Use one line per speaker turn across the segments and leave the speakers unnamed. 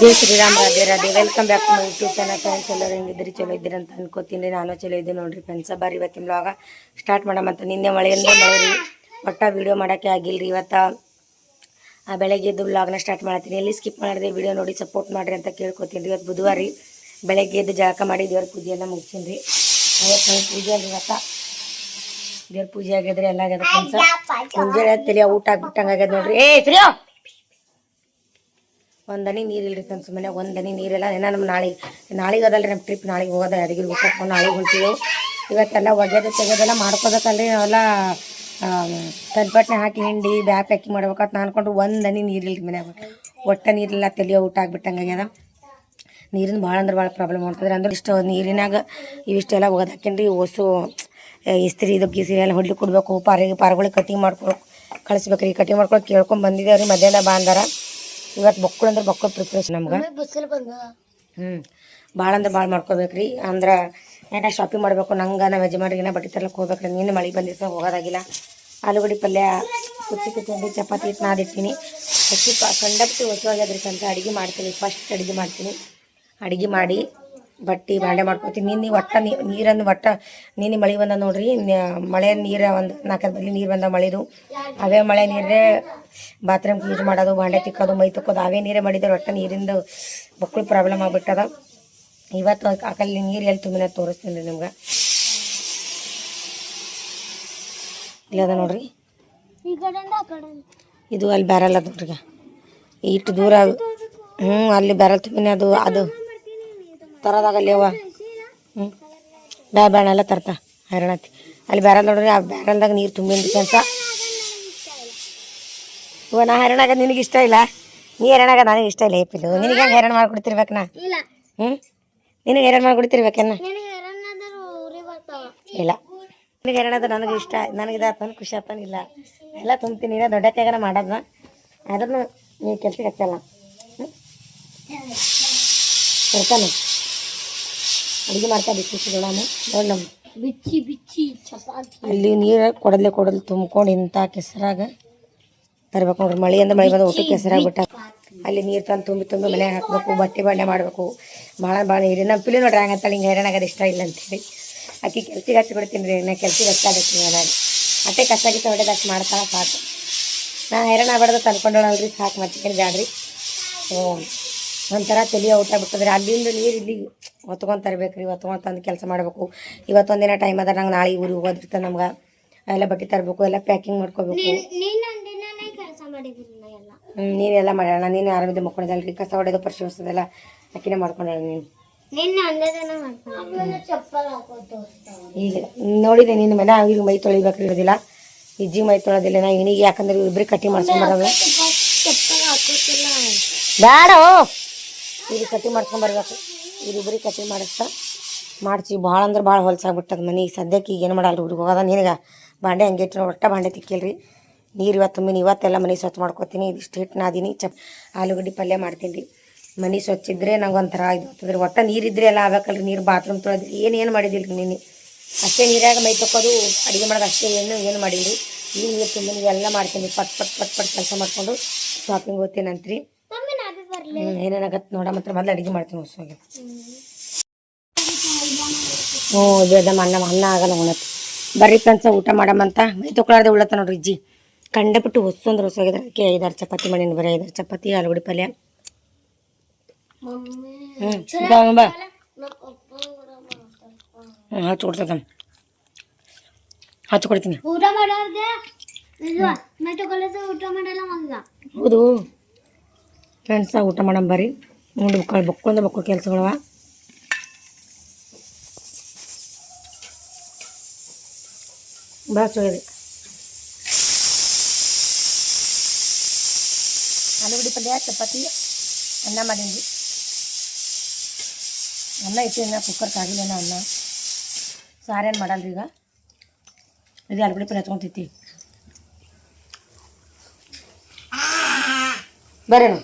Jai Shriram, Radhe Radhe. Welcome back to my YouTube channel friends. ಎಲ್ಲರೂ ಹೆಂಗಿದ್ರಿ? ಚಲೋ ಇದ್ದೀರಿ ಅಂತ ಅನ್ಕೋತೀನಿ. ನಾನು ಚಲೋ ಇದ್ದೀನಿ ನೋಡ್ರಿ ಫ್ರೆಂಡ್ಸ್. ಬಾರಿ ಇವತ್ತಿನ ಬ್ಲಾಗ ಸ್ಟಾರ್ಟ್ ಮಾಡಮಂತ. ನಿನ್ನೆ ಮಳೆಯಿಂದ ಮಳೆ ರೀ, ಒಟ್ಟ ವೀಡಿಯೋ ಮಾಡೋಕ್ಕೆ ಆಗಿಲ್ರಿ. ಇವತ್ತು ಆ ಬೆಳಗ್ಗೆ ಎದ್ದು ಬ್ಲಾಗ್ನ ಸ್ಟಾರ್ಟ್ ಮಾಡ್ತೀನಿ. ಎಲ್ಲಿ ಸ್ಕಿಪ್ ಮಾಡಿದೆ ವಿಡಿಯೋ ನೋಡಿ ಸಪೋರ್ಟ್ ಮಾಡಿರಿ ಅಂತ ಕೇಳ್ಕೊತೀನಿ. ಇವತ್ತು ಬುಧವಾರ ರೀ. ಬೆಳಗ್ಗೆ ಎದ್ದು ಜಳಕ ಮಾಡಿ ದೇವ್ರ ಪೂಜೆಯೆಲ್ಲ ಮುಗಿಸಿನಿ ರೀ. ಅವತ್ತು ಪೂಜೆ ಅಲ್ರಿ, ಇವತ್ತು ದೇವ್ರ ಪೂಜೆ ಆಗಿದ್ರೆ ಎಲ್ಲ ಆಗ್ಯದ ಫ್ರೆಂಡ್ಸ್. ಮುಂಜಾನೆ ತಲೆ ಊಟ ಆಗ್ಬಿಟ್ಟಂಗೆ ಆಗ್ಯದ ನೋಡ್ರಿ. ಸರಿಯೋ ಒಂದನಿ ನೀರಿಲ್ರಿ ಫ್ರೆಂಡ್ಸ್. ಮನ್ಯಾಗ ಒಂದನಿ ನೀರಿಲ್ಲ. ಏನೋ ನಮ್ಮ ನಾಳೆಗೆ ಅದಲ್ರಿ ನಮ್ಮ ಟ್ರಿಪ್. ನಾಳೆಗೆ ಹೋಗೋದ ಯಾದಗಿರಿ ಹೋಗ್ಕೊಂಡು ನಾಳೆಗೆ ಹೊಂಟೀವಿ. ಇವತ್ತೆಲ್ಲ ಒಗೆದು ತೆಗೆದೆಲ್ಲ ಮಾಡ್ಕೋಬೇಕಲ್ರಿ. ನಾವೆಲ್ಲ ತಂಪಟ್ಟನೆ ಹಾಕಿ ಹಿಂಡಿ ಬ್ಯಾಗ್ ಪ್ಯಾಕಿಂಗ್ ಮಾಡ್ಬೇಕಂತ ನಾನು ಅನ್ಕೊಂಡು ಒಂದನಿ ನೀರಿಲ್ರಿ ಮನ್ಯಾಗ. ಒಟ್ಟ ನೀರಿಲ್ಲ, ತಲೆಯೋ ಊಟ ಆಗ್ಬಿಟ್ಟಂಗೆ ಆಗ್ಯದ. ನೀರಿನ ಭಾಳ ಅಂದ್ರೆ ಭಾಳ ಪ್ರಾಬ್ಲಮ್ ಆಗ್ತದ್ರಿ. ಅಂದ್ರೆ ಇಷ್ಟು ನೀರಿನಾಗ ಇವಿಷ್ಟೆಲ್ಲ ಒಗೆದು ಹಾಕೇನ್ರಿ. ಹೊಸು ಇಸ್ತ್ರಿ ಇದು ಗಿಸ್ತ್ರಿ ಎಲ್ಲ ಹೊಡ್ಲಿಕ್ಕೆ ಕೊಡಬೇಕು. ಪಾರಗಳಿಗೆ ಕಟಿಂಗ್ ಮಾಡ್ಕೊಳಕ್ಕೆ ಕಳಿಸ್ಬೇಕ್ರಿ. ಕಟಿಂಗ್ ಮಾಡ್ಕೊಳಕ್ಕೆ ಕೇಳ್ಕೊಂಡು ಬಂದಿದ್ದೇವೆ ರೀ. ಮಧ್ಯಾಹ್ನ ಬಾ ಅಂದಾರ. ಇವತ್ತು ಬೊಕ್ಕಳು ಅಂದ್ರೆ ಬೊಕ್ಕಳು ಪ್ರಿಪ್ರೇಷನ್ ನಮ್ಗೆ. ಭಾಳ ಅಂದ್ರೆ ಭಾಳ ಮಾಡ್ಕೋಬೇಕ್ರಿ. ಅಂದ್ರೆ ಏನೋ ಶಾಪಿಂಗ್ ಮಾಡಬೇಕು. ನಂಗೆ ನಾವು ಯಜಮಾನ್ರಿಗಿನ ಬಟ್ಟೆ ತರಕ್ಕೆ ಹೋಗ್ಬೇಕ್ರಿ. ನೀನು ಮಳೆ ಬಂದಿರ್ಸ ಹೋಗೋದಾಗಿಲ್ಲ. ಆಲೂಗಡ್ಡೆ ಪಲ್ಯ ಕುಚ್ಚಿ ಚಪಾತಿ ಹಿಟ್ಟು ನಾದಿರ್ತೀನಿ. ಅಕ್ಕಿ ಕಂಡಪಟ್ಟು ಹೊಸವಾಗ್ಯದ್ರಿ ಅಂತ ಅಡುಗೆ ಮಾಡ್ತೀನಿ. ಫಸ್ಟ್ ಅಡುಗೆ ಮಾಡ್ತೀನಿ. ಅಡುಗೆ ಮಾಡಿ ಬಟ್ಟೆ ಬಾಂಡೆ ಮಾಡ್ಕೊತೀನಿ. ನಿನ್ನೆ ಒಟ್ಟ ನೀರನ್ನು ನಿನ್ನೆ ಮಳೆ ಬಂದ ನೋಡ್ರಿ. ಮಳೆ ನೀರು ಒಂದು 4 ಬಲ್ಲಿ ನೀರು ಬಂದ ಮಳೆದು. ಅವೇ ಮಳೆ ನೀರೇ ಬಾತ್ರೂಮ್ ಯೂಸ್ ಮಾಡೋದು, ಬಾಂಡೆ ತಿಕ್ಕೋದು, ಮೈ ತಿಕ್ಕೋದು ಅವೇ ನೀರೇ ಮಾಡಿದ್ದಾರೆ. ಒಟ್ಟು ನೀರಿಂದ ಮಕ್ಕಳು ಪ್ರಾಬ್ಲಮ್ ಆಗ್ಬಿಟ್ಟದ. ಇವತ್ತು ಆಕಲ್ಲಿ ನೀರು ಎಲ್ಲಿ ತುಂಬಿನ ತೋರಿಸ್ತೀನಿ ರೀ ನಿಮ್ಗೆ. ಇಲ್ಲದ ನೋಡ್ರಿ, ಇದು ಅಲ್ಲಿ ಬ್ಯಾರಲ್ ಅದು ನೋಡ್ರಿ. ಇಷ್ಟು ದೂರ ಅಲ್ಲಿ ಬ್ಯಾರಲ್ ತುಂಬಿನ ಅದು ತರೋದಾಗಲ್ಲಿ ಅವ್ವ. ಬೇಡ ಎಲ್ಲ ತರ್ತಾ ಹೈರಾಣತಿ. ಅಲ್ಲಿ ಬ್ಯಾರಲ್ ನೋಡ್ರಿ, ಆ ಬ್ಯಾರಲ್ದಾಗ ನೀರು ತುಂಬಿನ್ರಿ ಅಂತ. ಇವ ನಾ ಹೈರಾಣ ಆಗದ ನಿನಗೆ ಇಷ್ಟ ಇಲ್ಲ. ನೀ ಹೈರಾಣ ಆಗದ ನನಗೆ ಇಷ್ಟ ಇಲ್ಲ. ಏಪಿಲ್ಲ ನಿನಗೆ ಹೆಂಗೆ ಹೈರಾಣ ಮಾಡ್ಕೊಡ್ತಿರ್ಬೇಕು ನಾ? ನಿನಗೆ ಹೈರಾಣ ಮಾಡ್ಕೊಡ್ತಿರ್ಬೇಕನ್ನ? ಇಲ್ಲ, ನಿನಗೆ ಹೈರಾಣ ಅದ ನನಗೆ ಇಷ್ಟ. ನನಗೆ ಇದಾತಂದು ಖುಷಿ ಆತನ ಇಲ್ಲ ಎಲ್ಲ ತುಂಬ್ತೀನಿ. ನೀನು ದೊಡ್ಡಕ್ಕಾಗನ ಮಾಡೋದನ್ನ ಅದನ್ನು ನೀವು ಕೆಲ್ಸಕ್ಕೆ ಹಚ್ಚಲ್ಲ. ಬರ್ತಾನೆ ಅಡುಗೆ ಮಾಡ್ತಾ ಬಿಚ್ಚಿ ನೋಡೋಣ. ನೋಡಿ ನಮ್ಮ ಬಿಚ್ಚಿ ಚಪಾತಿ ಅಲ್ಲಿ ನೀರು ಕೊಡಲು ತುಂಬ್ಕೊಂಡು ಇಂಥ ಕೆಸರಾಗ ತರ್ಬೇಕು ನೋಡ್ರಿ. ಮಳೆ ಅಂದ್ರೆ ಮಳೆ ಬಂದು ಊಟಕ್ಕೆ ಕೆಸರಾಗ್ಬಿಟ್ಟ. ಅಲ್ಲಿ ನೀರು ತಂದು ತುಂಬಿ ಮನೆಯಾಗ ಹಾಕಬೇಕು. ಬಟ್ಟೆ ಬಾಂಡೆ ಮಾಡಬೇಕು. ಭಾಳ ನೀರು ನಮ್ಮ ಪಿಲಿ ನೋಡ್ರಿ ಹಂಗಂತೇಳಿ ಹಿಂಗೆ ಹೈರಾಣ ಆಗೋದು ಇಷ್ಟ ಇಲ್ಲ ಅಂತೇಳಿ ಆಕೆ ಕೆಲ್ಸಿಗೆ ಹಚ್ಚಿ ಬಿಡ್ತೀನಿ ರೀ. ನಾ ಕೆಲ್ಸಿಗೆ ಹಚ್ಚಾಗತ್ತೀನಿ ಮನೆಯಾಗ. ಅಟ್ಟೆ ಕಷ್ಟಾಗಿತ್ತು ಹೊಡೆದು ಅಷ್ಟು ಮಾಡ್ತಾಳೆ ಸಾಕು. ನಾ ಹೈರಾಣ ಆಗ್ಬಾರ್ದು ತಂದ್ಕೊಂಡೋಳಲ್ರಿ ಸಾಕು. ಮತ್ತೇನು ಬ್ಯಾಡ್ರಿ. ಒಂಥರ ತಲೆಯ ಊಟ ಬಿಟ್ಟದ್ರಿ. ಅಲ್ಲಿಂದ ನೀರು ಇಲ್ಲಿಗೆ ಹೊತ್ಕೊಂಡು ತರಬೇಕು ರೀ. ಹೊತ್ಕೊಂಡು ತಂದು ಕೆಲಸ ಮಾಡಬೇಕು. ಇವತ್ತೊಂದಿನ ಟೈಮ್ ಅದ. ನಂಗೆ ನಾಳೆ ಊರಿಗೆ ಹೋಗೋದಿರ್ತ. ನಮ್ಗೆ ಎಲ್ಲ ಬಟ್ಟೆ ತರಬೇಕು, ಎಲ್ಲ ಪ್ಯಾಕಿಂಗ್ ಮಾಡ್ಕೋಬೇಕು. ನೀನೆಲ್ಲ ಮಾಡೋಣ. ನೀನು ಆರಾಮಿದ್ದೆ ಮಕ್ಕೊಂಡಲ್ರಿ. ಕಸ ಹೊಡೆದು ಪರಿಶಿ ಹೊಸದೆಲ್ಲ ಅಕ್ಕಿನೇ ಮಾಡ್ಕೊಂಡಳ. ನೀನು ಈಗ ನೋಡಿದೆ ನಿನ್ನ ಮನೆ ಈಗ ಮೈ ತೊಳಿಬೇಕು ಇರೋದಿಲ್ಲ. ಇಜ್ಜಿ ಮೈ ತೊಳೋದಿಲ್ಲ. ನಾ ಇಣಿಗೆ ಯಾಕಂದ್ರೆ ಇಬ್ಬರಿಗೆ ಕಟ್ಟಿಂಗ್ ಮಾಡ್ಸ್ಕೊಂಬರೋದು ಬೇಡ. ಈಗ ಕಟ್ಟಿಂಗ್ ಮಾಡ್ಸ್ಕೊಂಬರ್ಬೇಕು. ಇವ್ರಿಬ್ಬರಿಗೆ ಕಟ್ಟಿಂಗ್ ಮಾಡಿಸಿ ಭಾಳ ಅಂದ್ರೆ ಭಾಳ ಹೊಲ್ಸಾಗ್ಬಿಟ್ಟದ ಮನೆ. ಸದ್ಯಕ್ಕೆ ಈಗ ಏನು ಮಾಡಲ್ಲ. ಹುಡುಗ ಹೋಗೋದ. ನಿನಗೆ ಬಾಂಡೆ ಹಂಗೆ ಇಟ್ಟು ಒಟ್ಟ ಬಾಂಡೆ ತಿಕ್ಕಿಲ್ರಿ. ನೀರು ಇವತ್ತೆಲ್ಲ ಮನೆ ಸ್ವಚ್ಛ ಮಾಡ್ಕೊತೀನಿ. ಇದಿಷ್ಟು ಹಿಟ್ಟು ನಾದೀನಿ. ಆಲೂಗಡ್ಡೆ ಪಲ್ಯ ಮಾಡ್ತೀನಿ ರೀ. ಮನೆ ಸ್ವಚ್ಛ ಇದ್ದರೆ ನಂಗೆ ಒಂಥರ ಇದು ಆಗ್ತದ್ರಿ. ಒಟ್ಟು ನೀರಿದ್ರೆ ಎಲ್ಲ ಆಗಬೇಕಲ್ರಿ. ನೀರು ಬಾತ್ರೂಮ್ ತೊಳೆದ್ರಿ ಏನು ಮಾಡಿದಿಲ್ಲ ರೀ. ನೀನು ಅಷ್ಟೇ ನೀರಾಗ ಮೈ ತೊಕ್ಕೋದು ಅಡುಗೆ ಮಾಡೋದು ಅಷ್ಟೇ. ಏನು ಮಾಡಿದ್ರಿ. ಈಗ ನೀರು ತುಂಬ ಎಲ್ಲ ಮಾಡ್ತೀನಿ. ಪಟ್ ಕೆಲಸ ಮಾಡಿಕೊಂಡು ಶಾಪಿಂಗ್ ಹೋಗ್ತೀನಂತ್ರಿ. ಏನೇನಾಗತ್ತೆ ನೋಡ. ಮಾತ್ರ ಮೊದಲು ಅಡುಗೆ ಮಾಡ್ತೀನಿ ಹೊಸವಾಗಿ. ಬೇದಮ್ಮ ಅನ್ನ ಆಗಲ್ಲ ಉಣತ್ತೆ. ಬರ್ರಿ ಫ್ರೆಂಡ್ಸ ಊಟ ಮಾಡಮಂತ. ಮೈ ತೊಗೊಳಾರ್ದೆ ಉಳ್ಳತ್ತ ನೋಡ್ರಿ ಇಜ್ಜಿ. ಕಂಡಬಿಟ್ಟು ಹೊಸೋಗಿದ್ರೆ ಅದಕ್ಕೆ 5-6 ಚಪಾತಿ ಮಾಡೀನಿ. ಬರೀ 5-6 ಚಪಾತಿ ಆಲೂಗಡ್ಡೆ ಪಲ್ಯ. ಬಾ ಹಚ್ಕೊಡ್ತದ ಹಚ್ಕೊಡ್ತೀನಿ. ಹೌದು ಫ್ರೆಂಡ್ಸ ಊಟ ಮಾಡಮ್ ಬರ್ರಿ. ನೋಡಿ ಬೊಕ್ಕೊಂದು ಕೆಲಸಗಳವ. ಬಸ್ ಹೋಗಿದೆ. ಆಲೂಗಡ್ಡೆ ಪಲ್ಯ ಚಪಾತಿ ಅನ್ನ ಮಾಡೀನಿ. ಅನ್ನ ಇಟ್ಟಿನ ಕುಕ್ಕರ್ ಕಾಗಿಲ್ಲ. ಅನ್ನ ಸಾರೇನು ಮಾಡಲ್ರಿ. ಈಗ ಇದು ಆಲೂಗಡ್ಡೆ ಪಲ್ಯ ಹಚ್ಕೊಂತೈತಿ. ಬರೇನು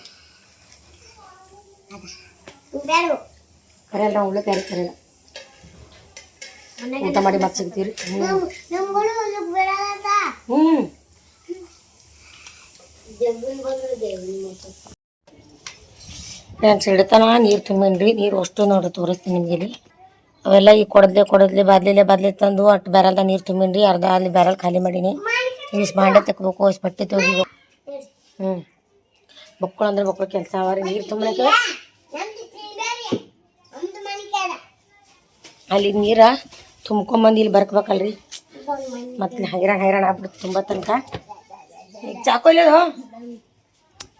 ಕರೆಯಲ್ಲ. ನಾವು ಉಳ್ಳ ಕ್ಯಾರಿ ಕರೆಯಲ್ಲ. ಊಟ ಮಾಡಿ ಮತ್ತೆ ಸಿಗ್ತೀರಿ. ಫ್ರೆಂಡ್ಸ್ ಹಿಡಿತಾನ ನೀರು ತುಂಬಿನ್ರಿ. ನೀರು ಅಷ್ಟು ನೋಡ್ರಿ ತೋರಿಸ್ತೀನಿ ನಿಮ್ಗೆ ಇಲ್ಲಿ. ಅವೆಲ್ಲ ಈ ಬಾದ್ಲಿ ತಂದು ಅಷ್ಟು ಬ್ಯಾರಲ್ದಾಗ ನೀರು ತುಂಬಿನ್ರಿ. ಅರ್ಧ ಅಲ್ಲಿ ಬ್ಯಾರಲ್ ಖಾಲಿ ಮಾಡೀನಿ. ಇಷ್ಟು ಬಾಂಡೆ ತೆಕ್ಬೇಕು, ಇಷ್ಟು ಬಟ್ಟೆ ತೆಗಿಬೇಕು. ಬಕ್ಕಳು ಅಂದ್ರೆ ಬಕ್ಕಳು ಕೆಲಸ ಅವರಿ. ನೀರು ತುಂಬಲಿಕ್ಕೆ ಅಲ್ಲಿ ನೀರ ತುಂಬ್ಕೊಂಬಂದು ಇಲ್ಲಿ ಬರ್ಕ್ಬೇಕಲ್ರಿ. ಮತ್ತೆ ಹೈರಾಣ ಆಗ್ಬಿಡುತ್ತೆ ತುಂಬ ತನಕ. ಈಗ ಚಾಕೋಯ್ಲದು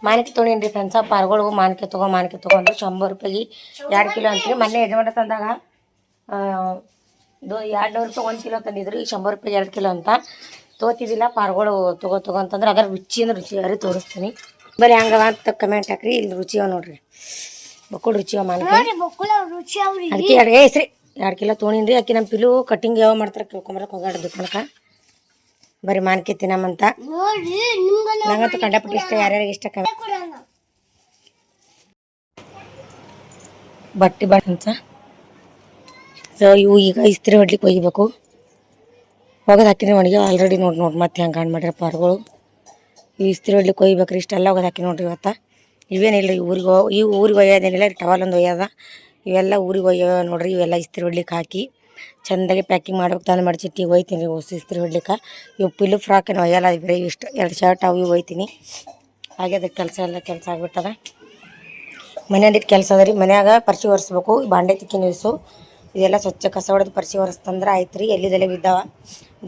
ಮಾನಿಕೆ ತೊಗೊಂಡ್ರಿ ಫ್ರೆಂಡ್ಸ. ಪಾರ್ಗಳು ಮಾನಿಕೆ ತೊಗೊಂಡ್ರೆ 100 ರೂಪಾಯಿಗೆ 2 ಕಿಲೋ ಅಂತೀರಿ. ಮೊನ್ನೆ ಯಜಮಾನ ತಂದಾಗ ಇದು 200 ರೂಪಾಯಿ 1 ಕಿಲೋ ತಂದಿದ್ರು. ಈಗ 100 ರೂಪಾಯಿ 2 ಕಿಲೋ ಅಂತ ತೋತಿದ್ದಿಲ್ಲ. ಪಾರ್ಗಳು ತಗೋ ಅಂತಂದ್ರೆ ಅದರ ರುಚಿ ಅರಿ ತೋರಿಸ್ತೀನಿ. ಬರೀ ಹಂಗವ ಅಂತ ಕಮೆಂಟ್ ಹಾಕ್ರಿ. ಇಲ್ಲಿ ರುಚಿಯವ ನೋಡ್ರಿ, ಬಕ್ಕಳು ರುಚಿಯವ ಮಾನಿಕೆ. ಅದಕ್ಕೆ 2 ಕಿಲೋ ತೊಗೊಂಡಿನ್ರಿ. ಅಕ್ಕಿ ನಮ್ಮ ಪಿಲು ಕಟ್ಟಿಂಗ್ ಯಾವ ಮಾಡ್ತಾರೆ ಕೇಳ್ಕೊಂಬರಕ್ಕೆ ಹೋಗಾಡ ದುಕಾನಕ್ಕೆ. ಬರೀ ಮಾನಿಕೆ ತಿನ್ನಮಂತ. ನಂಗಂತೂ ಕಂಡಪಟ್ಟು ಇಷ್ಟ, ಯಾರ್ಯಾರಿಗೆ ಇಷ್ಟ. ಬಟ್ಟೆ ಅಂತ ಸೊ ಇವು ಈಗ ಇಸ್ತ್ರಿ ಹೊಡ್ಲಿಕ್ಕೆ ಒಯ್ಯಬೇಕು. ಹೋಗೋದು ಹಾಕಿನಿ ಒಣಗಿ ಆಲ್ರೆಡಿ ನೋಡಿ ಮತ್ತೆ ಹೆಂಗೆ ಕಾಣ್ ಮಾಡ್ರಿ ಪಾರ್ಗಳು. ಈ ಇಸ್ತ್ರಿ ಹೊಡ್ಲಿಕ್ಕೆ ಒಯ್ಬೇಕ್ರಿ. ಇಷ್ಟೆಲ್ಲ ಹೋಗೋದು ಹಾಕಿ ನೋಡ್ರಿ ಇವತ್ತು. ಇವೇನಿಲ್ಲ ಊರಿಗೆ ಒಯ್ಯೋದೇನಿಲ್ಲ. ಟವಲ್ ಒಂದು ಒಯ್ಯೋದ. ಇವೆಲ್ಲ ಊರಿಗೆ ಒಯ್ಯೋ ನೋಡ್ರಿ. ಇವೆಲ್ಲ ಇಸ್ತ್ರಿ ಹೊಡ್ಲಿಕ್ಕೆ ಹಾಕಿ ಚೆಂದಾಗಿ ಪ್ಯಾಕಿಂಗ್ ಮಾಡ್ಬೇಕು. ತಂದು ಮಾಡಿ ಚಿಟ್ಟಿಗೆ ಒಯ್ತೀನಿ ರೀ ಹೊಸ ಇಸ್ತ್ರಿ ಹೊಡ್ಲಿಕ್ಕೆ. ಇವು ಪಿಲ್ಲು ಫ್ರಾಕ್ ಏನು ಒಯ್ಯಲ್ಲ. ಬರೀ ಇಷ್ಟು 2 ಶರ್ಟ್ ಅವು ಇವು ಒಯ್ತೀನಿ. ಹಾಗೆ ಅದಕ್ಕೆ ಕೆಲಸ ಆಗ್ಬಿಟ್ಟದ. ಮನೆಯದಿಟ್ಟು ಕೆಲಸ ಅದ ರೀ. ಮನ್ಯಾಗ ಪರ್ಚಿ ಒರೆಸ್ಬೇಕು, ಬಾಂಡೆ ತಿಕ್ಕಿ ನಿಲ್ಸು, ಇದೆಲ್ಲ ಸ್ವಚ್ಛ ಕಸ ಹೊಡೆದು ಪರ್ಚಿ ಒರೆಸ್ತಂದ್ರೆ ಆಯ್ತು ರೀ. ಎಲ್ಲಿದೆಲ್ಲ ಬಿದ್ದಾವ.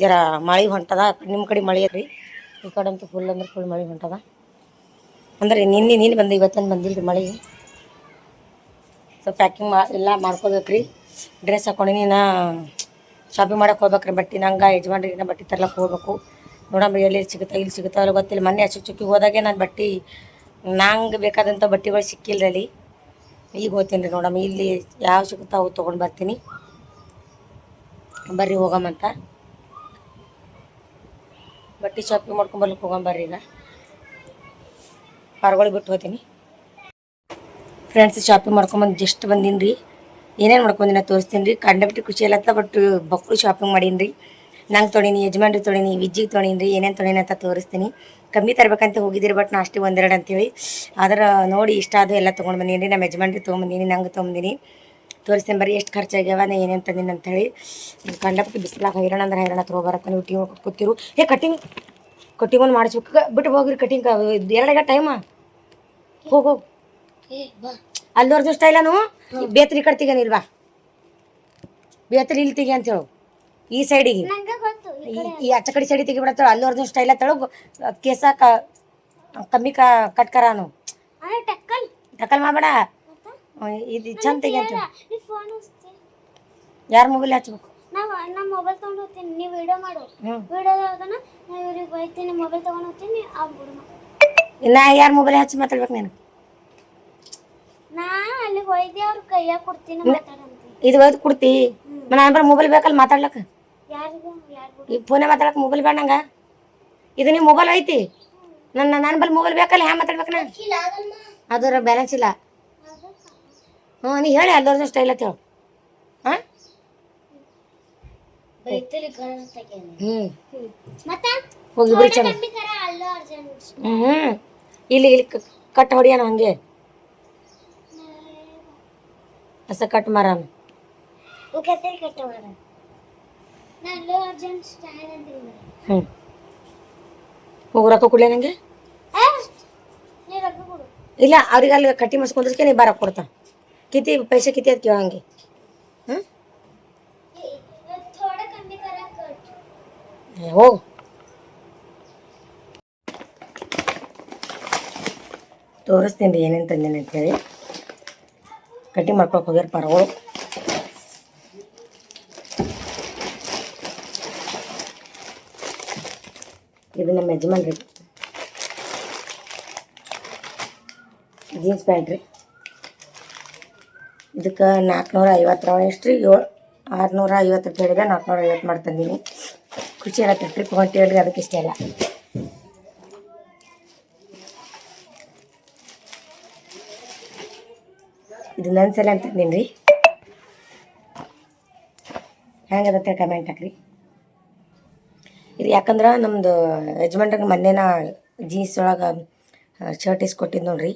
ಜರ ಮಳೆ ಹೊಂಟದ. ನಿಮ್ಮ ಕಡೆ ಮಳೆ ರೀ. ಈ ಕಡೆ ಅಂತೂ ಫುಲ್ ಅಂದ್ರೆ ಫುಲ್ ಮಳೆ ಹೊಂಟದ. ಅಂದರೆ ನಿನ್ನೆ ಬಂದು ಇವತ್ತೊಂದು ಬಂದಿಲ್ಲ ರೀ ಮಳೆ. ಸೊ ಪ್ಯಾಕಿಂಗ್ ಎಲ್ಲ ಮಾಡ್ಕೋಬೇಕು ರೀ. ಡ್ರೆಸ್ ಹಾಕೊಂಡಿನಿ. ನಾ ಶಾಪಿಂಗ್ ಮಾಡಕ್ಕೆ ಹೋಗ್ಬೇಕ್ರಿ. ಬಟ್ಟೆ ನಂಗೆ ಯಜಮಾನ್ರಿಗೆ ಬಟ್ಟೆ ತರ್ಲಕ್ಕೆ ಹೋಗ್ಬೇಕು. ನೋಡಂಬ್ರಿ ಎಲ್ಲಿ ಇಲ್ಲಿ ಸಿಗುತ್ತಾವಲ್ಲ ಗೊತ್ತಿಲ್ಲ. ಮೊನ್ನೆ ಚುಕ್ಕಿಗೆ ಹೋದಾಗೆ ನಾನು ಬಟ್ಟೆ ನಂಗೆ ಬೇಕಾದಂಥ ಬಟ್ಟೆಗಳು ಸಿಕ್ಕಿಲ್ಲ ಅಲ್ಲಿ. ಈಗ ಹೋಗ್ತೀನಿ ರೀ ನೋಡಮ್ಮ. ಇಲ್ಲಿ ಯಾವ ಸಿಗುತ್ತಾವು ತೊಗೊಂಡು ಬರ್ತೀನಿ. ಬರ್ರಿ ಹೋಗಮ್ಮಂತ. ಬಟ್ಟೆ ಶಾಪಿಂಗ್ ಮಾಡ್ಕೊಂಬರ್ಲಿಕ್ಕೆ ಹೋಗಂಬರ್ರಿ. ಈಗ ಪಾರ್ಗಳಿಗೆ ಬಿಟ್ಟು ಹೋಗ್ತೀನಿ ಫ್ರೆಂಡ್ಸ್. ಶಾಪಿಂಗ್ ಮಾಡ್ಕೊಂಬಂದು ಜಸ್ಟ್ ಬಂದೀನಿ ರೀ. ಏನೇನು ಮಾಡ್ಕೊಂದಿನ ತೋರಿಸ್ತೀನಿ ರೀ. ಕಂಡಬಿಟ್ಟು ಖುಷಿ ಇಲ್ಲತ್ತ. ಬಟ್ ಬಕ್ಕಳು ಶಾಪಿಂಗ್ ಮಾಡೀನಿ ರೀ. ನಂಗೆ ತೊಳೀನಿ, ಯಜಮಾನ್ರಿಗೆ ತೊಳೀನಿ, ವಿಜ್ಜಿಗೆ ತೊಳೀನಿ ರೀ. ಏನೇನು ತೊಳೀನಿ ಅಂತ ತೋರಿಸ್ತೀನಿ. ಕಮ್ಮಿ ತರಬೇಕಂತ ಹೋಗಿದ್ದೀರಿ. ಬಟ್ ನಾ ಅಷ್ಟೇ 1-2 ಅಂತೇಳಿ ಆದ್ರೆ ನೋಡಿ ಇಷ್ಟ ಅದು ಎಲ್ಲ ತೊಗೊಂಡು ಬಂದೀನಿ ರೀ. ನಮ್ಮ ಯಜಮಾನ್ರಿಗೆ ತೊಗೊಂಬಂದೀನಿ, ನಂಗೆ ತೊಗೊಂಬಂದೀನಿ. ತೋರಿಸ್ತೀನಿ ಬರೀ ಎಷ್ಟು ಖರ್ಚಾಗ್ಯಾವ, ನಾ ಏನೇನು ತಂದೀನಿ ಅಂತೇಳಿ. ಕಂಡಬಿಟ್ಟು ಬಿಸಿಲಾಗ ಹೈರಾಣ ಅಂದ್ರೆ ಹೈರಾಣ ತೊಗೊಬರಕ್ಕೆ. ನೀವು ಟಿ ಕೂತಿರು. ಕಟಿಂಗ್ ಒಂದು ಮಾಡಿಸ್ಬೇಕು. ಬಿಟ್ಟು ಹೋಗ್ರಿ ಕಟಿಂಗ್. 2 ಟೈಮ ಹೋಗು. ಅಲ್ಲೋರ್ದು ಸ್ಟೈಲನು ಬೇತ್ರಿ ಕಡೆ ತೆಗನಿಲ್ವಾ. ಬೇತ್ರಿ ಇಲ್ಲಿ ತೆಗಿ ಅಂತೇಳು. ಈ ಸೈಡಿಗೆ ಈ ಆಚೆ ಕಡೆ ಸೈಡಿಗೆ ತೆಗಿಬಿಡತ್ತೇಳು. ಅಲ್ಲೋರ್ದು ಸ್ಟೈಲ್ ಅಂತೇಳು. ಕೇಸ ಕಮ್ಮಿ ಕಟ್ಕರಾನು ಟಕ್ಕಲ್ ಮಾಡಬೇಡ. ಇದು ಚಂದ ತೆಗಿ ಅಂತ. ಯಾರ ಮೊಬೈಲ್ ಹಚ್ಬೇಕು?
ನಮ್ಮ ಮೊಬೈಲ್ ತಗೊಂಡು ಹೋಗ್ತೀನಿ. ನೀವು ವಿಡಿಯೋ ಮಾಡು. ವಿಡಿಯೋದಾಗ ನಾ ಇವ್ರಿಗೆ ಹೋಗ್ತೀನಿ. ಮೊಬೈಲ್ ತಗೊಂಡು ಹೋಗ್ತೀನಿ.
ನಾ ಯಾರ ಮೊಬೈಲ್ ಹಚ್ಚಿ ಮಾತಾಡ್ಬೇಕು ನೀನು?
ನಾ ಅಲ್ಲಿಗೆ ಹೋಯ್ದೆ ಅವ್ರ ಕೈಯಾಗ ಕೊಡ್ತೀನಿ ಮಾತಾಡಂತ.
ಇದು ಒಯ್ದು ಕೊಡ್ತಿ? ನಾನು ಮೊಬೈಲ್ ಬೇಕಲ್ಲ ಮಾತಾಡ್ಲಕ್ಕ.
ಯಾರಿಗೂ
ಈಗ ಫೋನೇ ಮಾತಾಡಕ್ಕೆ ಮೊಬೈಲ್ ಬೇಡ ನಂಗೆ. ಇದು ನಿಮ್ಮ ಮೊಬೈಲ್ ಐತಿ. ನನ್ನ ಬಲ್ಲಿ ಮೊಬೈಲ್ ಬೇಕಲ್ಲ. ಹ್ಯಾಂಗ ಮಾತಾಡ್ಬೇಕು ನಾ? ಅದರ ಬ್ಯಾಲೆನ್ಸ್ ಇಲ್ಲ. ನೀ ಹೇಳಿ ಅಲ್ಲೋರ್ದು ಸ್ಟೈಲ್ ಅಂತ ಹೇಳು. ಹಾಂ ಹೋಗಿ ಬಿಡಿ ಚೆನ್ನ. ಇಲ್ಲಿ ಕಟ್ ಹೊಡಿಯೋಣ ಹಂಗೆ. ಹೊಸ ಕಟ್ ಮಾರಾನ. ಹೋಗಿ ರೊಕ್ಕ ಕೊಡ್ಲಿ ನನಗೆ? ಇಲ್ಲ, ಅವ್ರಿಗೆ ಅಲ್ಲಿ ಕಟ್ಟಿ ಮಾಡಿಸ್ಕೊಂಡ್ರೆ ನೀ ಬರಕ್ಕೆ ಕೊಡ್ತಾ. ಕಿತಿ ಪೈಸೆ ಕಿತಿ ಅದು ಕೇಳ ಹಂಗೆ. ಹೋಗು. ತೋರಿಸ್ತೀನಿ ರೀ ಏನೇನು ತಂದೇನೆ ಅಂತೇಳಿ. ಕಟ್ಟಿ ಮಾಡ್ಕೊಳಕ್ಕೆ ಹೋಗ್ಯಾರ ಪಾರ್ಗಳು. ಇದು ನಮ್ಮ ಯಜಮಾನ್ ರೀ. ಜೀನ್ಸ್ ಪ್ಯಾಂಟ್ ರೀ. ಇದಕ್ಕೆ 450 ಎಷ್ಟು ರೀ? 650 ರೂಪಾಯಿ ಹೇಳಿದೆ. 450 ಮಾಡಿ ತಂದೀನಿ. ಖುಷಿ ಆಗತ್ತೆ. ಟ್ರಿಪ್ ಹೊಂಟಿ ಹೇಳ್ರಿ, ಅದಕ್ಕೆ ಇಷ್ಟ ಎಲ್ಲ. ಇದು ನನ್ನ ಸಲ ಅಂತ ತಂದೀನಿ ರೀ. ಹೆಂಗದತ್ತೆ ಕಮೆಂಟ್ ಹಾಕ್ರಿ. ಇದು ಯಾಕಂದ್ರೆ ನಮ್ಮದು ಯಜಮಾನ್ರಿಗೆ ಮೊನ್ನೆನ ಜೀನ್ಸ್ ಒಳಗೆ ಶರ್ಟ್ ಇಸ್ಕೊಟ್ಟಿದ್ದು ನೋಡ್ರಿ.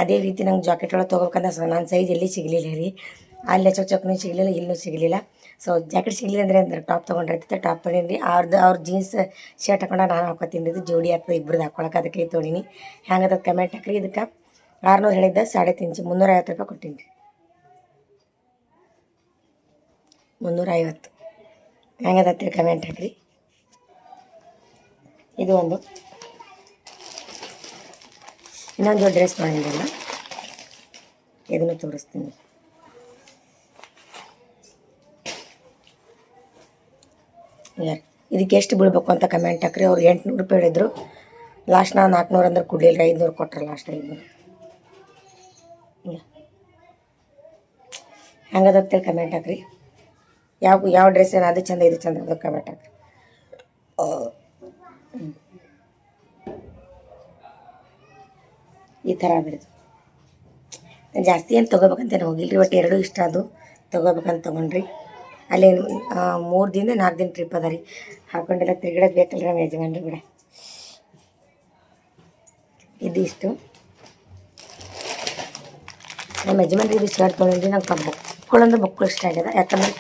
ಅದೇ ರೀತಿ ನಂಗೆ ಜಾಕೆಟ್ ಒಳಗೆ ತೊಗೋಬೇಕಂದ್ರೆ ನನ್ನ ಸೈಜ್ ಎಲ್ಲಿ ಸಿಗಲಿಲ್ಲ ರೀ, ಅಲ್ಲಿ ಚೊಕ್ಕನೂ ಸಿಗಲಿಲ್ಲ, ಇಲ್ಲೂ ಸಿಗಲಿಲ್ಲ. ಸೊ ಜಾಕೆಟ್ ಸಿಗಲಿಲ್ಲ ಅಂದ್ರೆ ಟಾಪ್ ತೊಗೊಂಡಿರ್ತೈತೆ, ಟಾಪ್ ತೊಗೊಂಡಿನಿ ರೀ. ಅವ್ರ ಜೀನ್ಸ್ ಶರ್ಟ್ ಹಾಕೊಂಡು ನಾನು ಹಾಕೋತೀನಿ, ಇದು ಜೋಡಿ ಆಗ್ತದೆ ಇಬ್ಬರದ್ದು ಹಾಕೊಳಕ್ಕೆ, ಅದಕ್ಕೆ ತೊಗೊಂಡಿನಿ. ಹೆಂಗದ ಕಮೆಂಟ್ ಹಾಕ್ರಿ. ಇದಕ್ಕೆ 600 ಹೇಳಿದ್ದೆ, 350 350 ರೂಪಾಯಿ ಕೊಟ್ಟೀನಿ ರೀ. 350 ಹೆಂಗದತ್ತೀರಿ ಕಮೆಂಟ್ ಹಾಕ್ರಿ. ಇದು ಒಂದು ಇನ್ನೊಂದು ಡ್ರೆಸ್ ಮಾಡಿದ್ರಲ್ಲ, ಇದನ್ನು ತೋರಿಸ್ತೀನಿ. ಇದಕ್ಕೆ ಎಷ್ಟು ಬೀಳ್ಬೇಕು ಅಂತ ಕಮೆಂಟ್ ಹಾಕ್ರಿ. ಅವ್ರು 800 ರೂಪಾಯಿ ಹೇಳಿದ್ರು. ಲಾಸ್ಟ್ ನಾನು 400 ಅಂದ್ರೆ ಕೊಡಲಿಲ್ಲ, 500 ಕೊಟ್ಟರೆ ಲಾಸ್ಟ್ 500. ಹೆಂಗದತ್ತೇಳಿ ಕಮೆಂಟ್ ಹಾಕ್ರಿ. ಯಾವ ಡ್ರೆಸ್ ಏನು ಅದು ಚಂದ ಇದು ಚಂದ ಅದು ಕಮೆಂಟ್ ಹಾಕ್ರಿ. ಈ ಥರ ಬಿಡಿದು ಜಾಸ್ತಿ ಏನು ತೊಗೋಬೇಕಂತೇನು ಹೋಗಿಲ್ರಿ, ಬಟ್ ಎರಡೂ ಇಷ್ಟ ಅದು ತೊಗೋಬೇಕಂತ ತೊಗೊಂಡ್ರಿ. ಅಲ್ಲಿ 3 ದಿನ 4 ದಿನ ಟ್ರಿಪ್ ಅದ ರೀ, ಹಾಕೊಂಡೆಲ್ಲ ತಿರುಗಡೆ ಬೇಕಲ್ರಿ ನಮ್ಮ ಯಜಮಾನ್ರಿ ಕೂಡ. ಇದು ಇಷ್ಟು ನಮ್ಮ ಯಜಮಾನ್ರಿ ಇದು ಶರ್ಟ್ ತೊಗೊಂಡ್ರಿ. ನಂಗೆ ಬೊಕ್ಕಳು ಅಂದ್ರೆ ಬೊಕ್ಕಳು ಇಷ್ಟ ಆಗ್ಯದ. ಯಾಕಂದ್ರೆ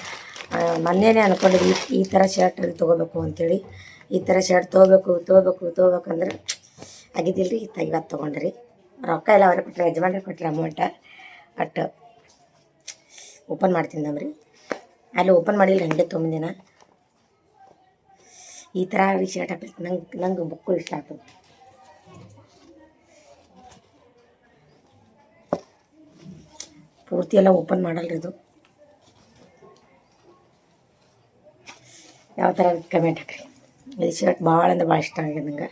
ಮೊನ್ನೆನೇ ಅಂದ್ಕೊಂಡಿದ್ವಿ ಈ ಥರ ಶರ್ಟ್ ತೊಗೋಬೇಕು ಅಂಥೇಳಿ. ಈ ಥರ ಶರ್ಟ್ ತೊಗೋಬೇಕಂದ್ರೆ ಆಗಿದ್ದಿಲ್ಲ ರೀ. ಇವತ್ತು ತೊಗೊಂಡ್ರಿ. ರೊಕ್ಕ ಎಲ್ಲ ಅವರೇ ಕೊಟ್ಟರೆ, ಯಜಮಾನ್ರಿ ಕೊಟ್ಟರೆ ಅಮೌಂಟ. ಬಟ್ ಓಪನ್ ಮಾಡ್ತೀನಿ ನಮ್ರಿ. ಅಲ್ಲಿ ಓಪನ್ ಮಾಡಿಲ್ಲ, ಹಂಗೆ ತೊಗೊಂದಿನ. ಈ ಥರ ರೀ ಶರ್ಟ್ ಹಾಕ್ಬೇಕು. ನಂಗೆ ಬುಕ್ಕು ಇಷ್ಟ ಆಗ್ತದೆ. ಪೂರ್ತಿ ಎಲ್ಲ ಓಪನ್ ಮಾಡಲ್ರಿ ಇದು. ಯಾವ ಥರ ಕಮೆಂಟ್ ಹಾಕ್ರಿ. ಇದು ಶರ್ಟ್ ಭಾಳ ಅಂದ್ರೆ ಭಾಳ ಇಷ್ಟ ಆಗಿದೆ ನಂಗೆ.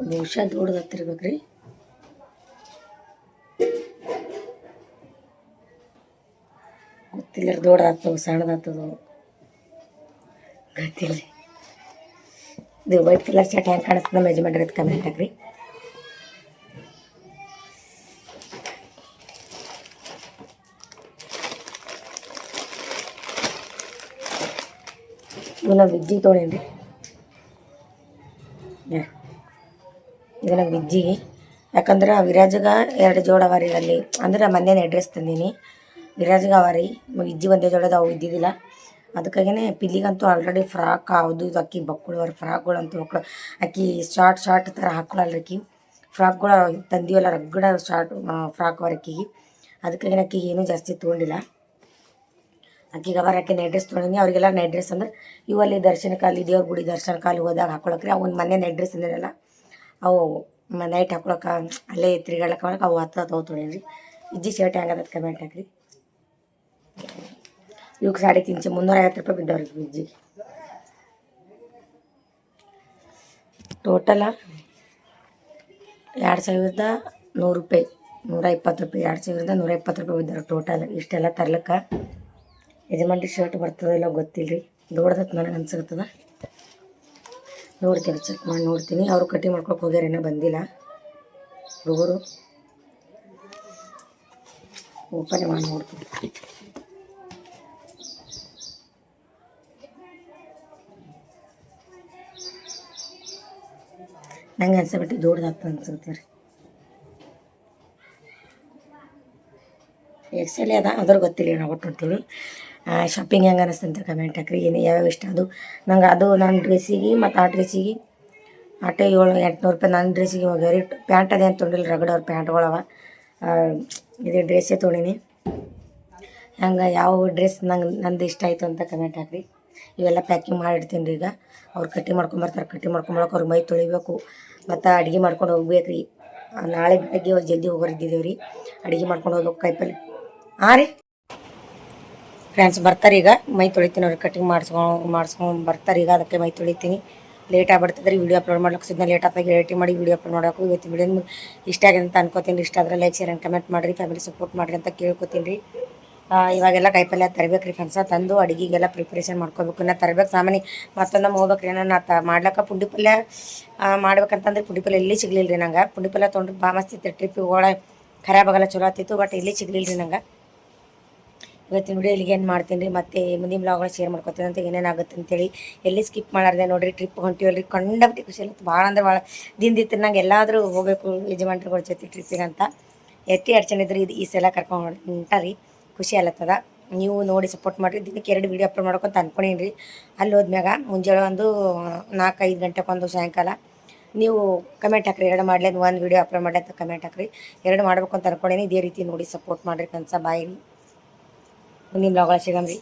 ಬಹುಶಃ ದೊಡ್ಡದು ಹತ್ತಿರ್ಬೇಕ್ರಿ. ಗೊತ್ತಿಲ್ಲ, ದೊಡ್ಡದಾಗ್ತವೆ ಸಣ್ಣದಾಗ್ತದೆ ಗೊತ್ತಿಲ್ಲ. ಇದು ವೈಟ್ ಕಲರ್ ಶರ್ಟ್ ಹೆಂಗೆ ಕಾಣಿಸ್ತದೆ ನಮ್ಮ ಯಜಮಾನ್ರಿ ಅದು ಕಮೆಂಟ್ ಹಾಕ್ರಿ. ಇವನ್ನ ವಿಜ್ಜಿಗೆ ತೊಗೊಂಡೇನಿ. ಇದನ್ನ ವಿಜ್ಜಿಗೆ, ಯಾಕಂದ್ರೆ ವಿರಾಜಗ 2 ಜೋಡ ಅವ ರೀ ಅಲ್ಲಿ. ಅಂದ್ರೆ ಮೊನ್ನೆ ಅಡ್ರೆಸ್ ತಂದೀನಿ. ವಿರಾಜಗ ಅವ ರೀ, ವಿಜ್ಜಿ ಒಂದೇ ಜೋಡದ ಅವು ಇದ್ದಿದ್ದಿಲ್ಲ. ಅದಕ್ಕಾಗಿಯೇ ಪಿಲ್ಲಿಗಂತೂ ಆಲ್ರೆಡಿ ಫ್ರಾಕ್ ಅದು ಇದು ಅಕ್ಕಿ ಬಕ್ಕಳು ಅವ್ರ ಫ್ರಾಕ್ಗಳಂತೂ ಮಕ್ಕಳು ಅಕ್ಕಿ ಶಾರ್ಟ್ ಥರ ಹಾಕೊಳ್ಳಲ್ರಿ. ಅಕ್ಕಿ ಫ್ರಾಕ್ಗಳು ತಂದೀವಲ್ಲ, ರಗ್ಗಡ ಶಾರ್ಟ್ ಫ್ರಾಕ್ ಅವ್ರ ಅಕ್ಕಿಗೆ. ಅದಕ್ಕಾಗಿ ಅಕ್ಕಿಗೆ ಏನೂ ಜಾಸ್ತಿ ತೊಗೊಂಡಿಲ್ಲ. ಅಕ್ಕಿಗೆ ಅವರ ಅಕ್ಕಿ ನೈಟ್ ಡ್ರೆಸ್ ತೊಗೊಂಡಿನಿ. ಅವರಿಗೆಲ್ಲ ನೈಟ್ ಡ್ರೆಸ್ ಅಂದ್ರೆ ಇವಲ್ಲಿ ದರ್ಶನಕಾಲಿ ದೇವ್ರ ಗುಡಿ ದರ್ಶನಕಾಲಿ ಹೋದಾಗ ಹಾಕೊಳಕ್ರಿ. ಅವ್ನು ಮೊನ್ನೆ ನೈಟ್ ಡ್ರೆಸ್ ಅಂದಿರಲ್ಲ, ಅವು ನೈಟ್ ಹಾಕೊಳಕ್ಕೆ ಅಲ್ಲೇ ತಿರುಗಾಡಕ್ಕೆ ಅವು 10 ತೊಗೊಂಡಿನಿ. ಇಜ್ಜಿ ಶರ್ಟ್ ಹೆಂಗದ ಕಮೆಂಟ್ ಹಾಕ್ರಿ. ಇವಕ್ಕೆ 350 350 ರೂಪಾಯಿ ಬಿದ್ದವ್ರಿಗೆ ಇಜ್ಜಿ. ಟೋಟಲ 2100 ರೂಪಾಯಿ, 120 ರೂಪಾಯಿ, 2120 ರೂಪಾಯಿ ಬಿದ್ದಾರ ಟೋಟಲ್. ಇಷ್ಟೆಲ್ಲ ತರ್ಲಿಕ್ಕೆ ಯಜಮಾನ್ರಿ ಶರ್ಟ್ ಬರ್ತದೆ ಇಲ್ಲ ಗೊತ್ತಿಲ್ಲ ರೀ. ದೊಡ್ಡದತ್ತು ನನಗೆ ಅನ್ಸುತ್ತದ. ನೋಡ್ತೀನಿ, ಚೆಕ್ ಮಾಡಿ ನೋಡ್ತೀನಿ. ಅವರು ಕಟಿಂಗ್ ಮಾಡ್ಕೊಳಕ್ಕೆ ಹೋಗ್ಯಾರ, ಏನೋ ಬಂದಿಲ್ಲ ಹುಡುಗರು. ಓಪನ್ ಮಾಡಿ ನೋಡ್ತೀನಿ. ನಂಗೆ ಅನ್ಸಬಿಟ್ಟು ದೊಡ್ಡದಾಗ್ತದೆ ಅನ್ಸುತ್ತೆ ರೀ. ಎಕ್ಸೆಲ್ ಅದ, ಅದ್ರ ಗೊತ್ತಿಲ್ಲ ನಾವು ಒಟ್ಟು ನೋಡ್ತೀವಿ. ಶಾಪಿಂಗ್ ಹೆಂಗೆ ಅನ್ನಿಸ್ತಂತ ಕಮೆಂಟ್ ಹಾಕ್ರಿ. ಏನು ಯಾವ್ಯಾವ ಇಷ್ಟ ಅದು ನಂಗೆ. ಅದು ನನ್ನ ಡ್ರೆಸ್ಸಿಗೆ ಮತ್ತು ಆ ಡ್ರೆಸ್ಸಿಗೆ ಆಟೆ 700-800 ರೂಪಾಯಿ. ನನ್ನ ಡ್ರೆಸ್ಸಿಗೆ ಹೋಗ್ಯಾರಿ. ಪ್ಯಾಂಟ್ ಅದೇನು ತೊಗೊಂಡಿಲ್ಲ, ರಗಡವ್ರ ಪ್ಯಾಂಟ್ಗಳವ. ಇದೇ ಡ್ರೆಸ್ಸೇ ತೊಗೊಂಡಿನಿ. ಹಂಗೆ ಯಾವ ಡ್ರೆಸ್ ನಂದು ಇಷ್ಟ ಆಯಿತು ಅಂತ ಕಮೆಂಟ್ ಹಾಕ್ರಿ. ಇವೆಲ್ಲ ಪ್ಯಾಕಿಂಗ್ ಮಾಡಿಡ್ತೀನಿ ರೀ. ಈಗ ಅವ್ರು ಕಟ್ಟಿಂಗ್ ಮಾಡ್ಕೊಂಬರ್ತಾರೆ. ಕಟ್ಟಿಂಗ್ ಮಾಡ್ಕೊಂಬಳಕ್ಕೆ ಅವ್ರಿಗೆ ಮೈ ತೊಳಿಬೇಕು ಮತ್ತು ಅಡುಗೆ ಮಾಡ್ಕೊಂಡು ಹೋಗ್ಬೇಕು ರೀ. ನಾಳೆ ಬೆಳಗ್ಗೆ ಜಲ್ದಿ ಹೋಗೋರಿದ್ದೀವಿ ರೀ. ಅಡುಗೆ ಮಾಡ್ಕೊಂಡು ಹೋಗ್ಬೇಕು. ಕಾಯಿಪಲ್ಲೆ ರೀ ಫ್ರೆಂಡ್ಸ್ ಬರ್ತಾರೆ. ಈಗ ಮೈ ತೊಳಿತೀನಿ. ಅವ್ರಿಗೆ ಕಟ್ಟಿಂಗ್ ಮಾಡಿಸ್ಕೊಂಡು ಬರ್ತಾರೆ ಈಗ. ಅದಕ್ಕೆ ಮೈ ತೊಳಿತೀನಿ. ಲೇಟ್ ಆಗಿಬಿಡ್ತದೆ ರೀ. ವೀಡಿಯೋ ಅಪ್ಲೋಡ್ ಮಾಡ್ಲಿಕ್ಕೆ ಸಿಗ್ನಲ್ ಲೇಟ್ ಆಗ್ತಾಗ ರೇಟಿ ಮಾಡಿ ವೀಡಿಯೋ ಅಪ್ಲೋಡ್ ಮಾಡೋಕೆ. ಇವತ್ತು ವೀಡಿಯೋ ನಿಮ್ಗೆ ಇಷ್ಟ ಆಗಿದೆ ಅಂತ ಅನ್ಕೋತೀನಿ. ಇಷ್ಟ ಆದರೆ ಲೈಕ್ ಶೇರ್ ಆ್ಯಂಡ್ ಕಮೆಂಟ್ ಮಾಡಿರಿ. ಫ್ಯಾಮಿಲಿ ಸಪೋರ್ಟ್ ಮಾಡಿರಿ ಅಂತ ಕೇಳ್ಕೊತೀನಿ ರೀ. ಇವಾಗೆಲ್ಲ ಕಾಯಿಪಲ್ಲೆ ತರಬೇಕು ರೀ ಫ್ರೆಂಡ್ಸ. ತಂದು ಅಡುಗೆಗೆಲ್ಲ ಪ್ರಿಪ್ರೇಷನ್ ಮಾಡ್ಕೋಬೇಕು. ಇನ್ನು ತರಬೇಕು ಸಾಮಾನಿ. ಮತ್ತೊಂದು ನಮ್ಮ ಹೋಗ್ಬೇಕು ರೀ. ನಾನು ಮಾಡ್ಲಿಕ್ಕೆ ಪುಂಡಿ ಪಲ್ಯ ಮಾಡ್ಬೇಕಂತಂದ್ರೆ ಪುಂಡಿ ಪಲ್ಯ ಎಲ್ಲಿ ಸಿಗಲಿಲ್ಲ ರೀ ನಂಗೆ. ಪುಂಡಿ ಪಲ್ಯ ತೊಗೊಂಡ್ರೆ ಭಾಳ ಮಸ್ತ್ ಇತ್ತು. ಟ್ರಿಪ್ಪಿಗೆ ಒಳಗೆ ಖರಾಬ್ ಆಗಲ್ಲ, ಚಲೋ ಆಗ್ತಿತ್ತು. ಬಟ್ ಎಲ್ಲಿ ಸಿಗಲಿಲ್ಲ ರೀ ನಂಗೆ. ಇವತ್ತಿನ ವಿಡಿಯೋ ಇಲ್ಲಿಗೆ ಏನು ಮಾಡ್ತೀನಿ ರೀ. ಮತ್ತೆ ಮುಂದಿನ ಬ್ಲಾಗ್ಗಳು ಶೇರ್ ಮಾಡ್ಕೊತೀನಿ ಅಂತ ಏನೇನಾಗುತ್ತೆ ಅಂತೇಳಿ ಎಲ್ಲಿ ಸ್ಕಿಪ್ ಮಾಡಾರ್ದೆ ನೋಡಿರಿ. ಟ್ರಿಪ್ ಹೊಂಟಿವಲ್ರಿ, ಕಂಡಪಟ್ಟಿ ಖುಷಿ ಆಗುತ್ತೆ. ಭಾಳ ಅಂದ್ರೆ ಭಾಳ ದಿನದಿತ್ತು ನಂಗೆ ಎಲ್ಲಾದರೂ ಹೋಗಬೇಕು ಯಜಮಾನ್ರುಗಳ ಜೊತೆ ಟ್ರಿಪ್ಪಿಗೆ ಅಂತ ಎತ್ತಿ ಅಡ್ಚಣೆ ಇದ್ರಿ. ಇದು ಈ ಸಲ ಕರ್ಕೊಂಡು ಹೊಂಟಾರಿ, ಖುಷಿ ಆಗ್ಲತ್ತದ. ನೀವು ನೋಡಿ ಸಪೋರ್ಟ್ ಮಾಡಿರಿ. ದಿನಕ್ಕೆ 2 ವೀಡಿಯೋ ಅಪ್ಲೋಡ್ ಮಾಡ್ಕೊಂತ ಅನ್ಕೊಂಡೀನಿ ರೀ. ಅಲ್ಲಿ ಹೋದ್ಮ್ಯಾಗ ಮುಂಜಾನೆ ಒಂದು 4-5 ಗಂಟೆಗೊಂದು ಸಾಯಂಕಾಲ ನೀವು ಕಮೆಂಟ್ ಹಾಕ್ರಿ. 2 ಮಾಡಲಿ ಅದು 1 ವೀಡಿಯೋ ಅಪ್ಲೋಡ್ ಮಾಡಿ ಅಂತ ಕಮೆಂಟ್ ಹಾಕ್ರಿ. 2 ಮಾಡ್ಬೇಕು ಅಂತ ಅನ್ಕೊಂಡೀನಿ. ಇದೇ ರೀತಿ ನೋಡಿ ಸಪೋರ್ಟ್ ಮಾಡಿರಿ ಫ್ರೆಂಡ್ಸ. ಬಾಯ್. ಮುಂದಿನ ಬ್ಲಾಗ್ಗಳು ಸಿಗಮ್ರಿ.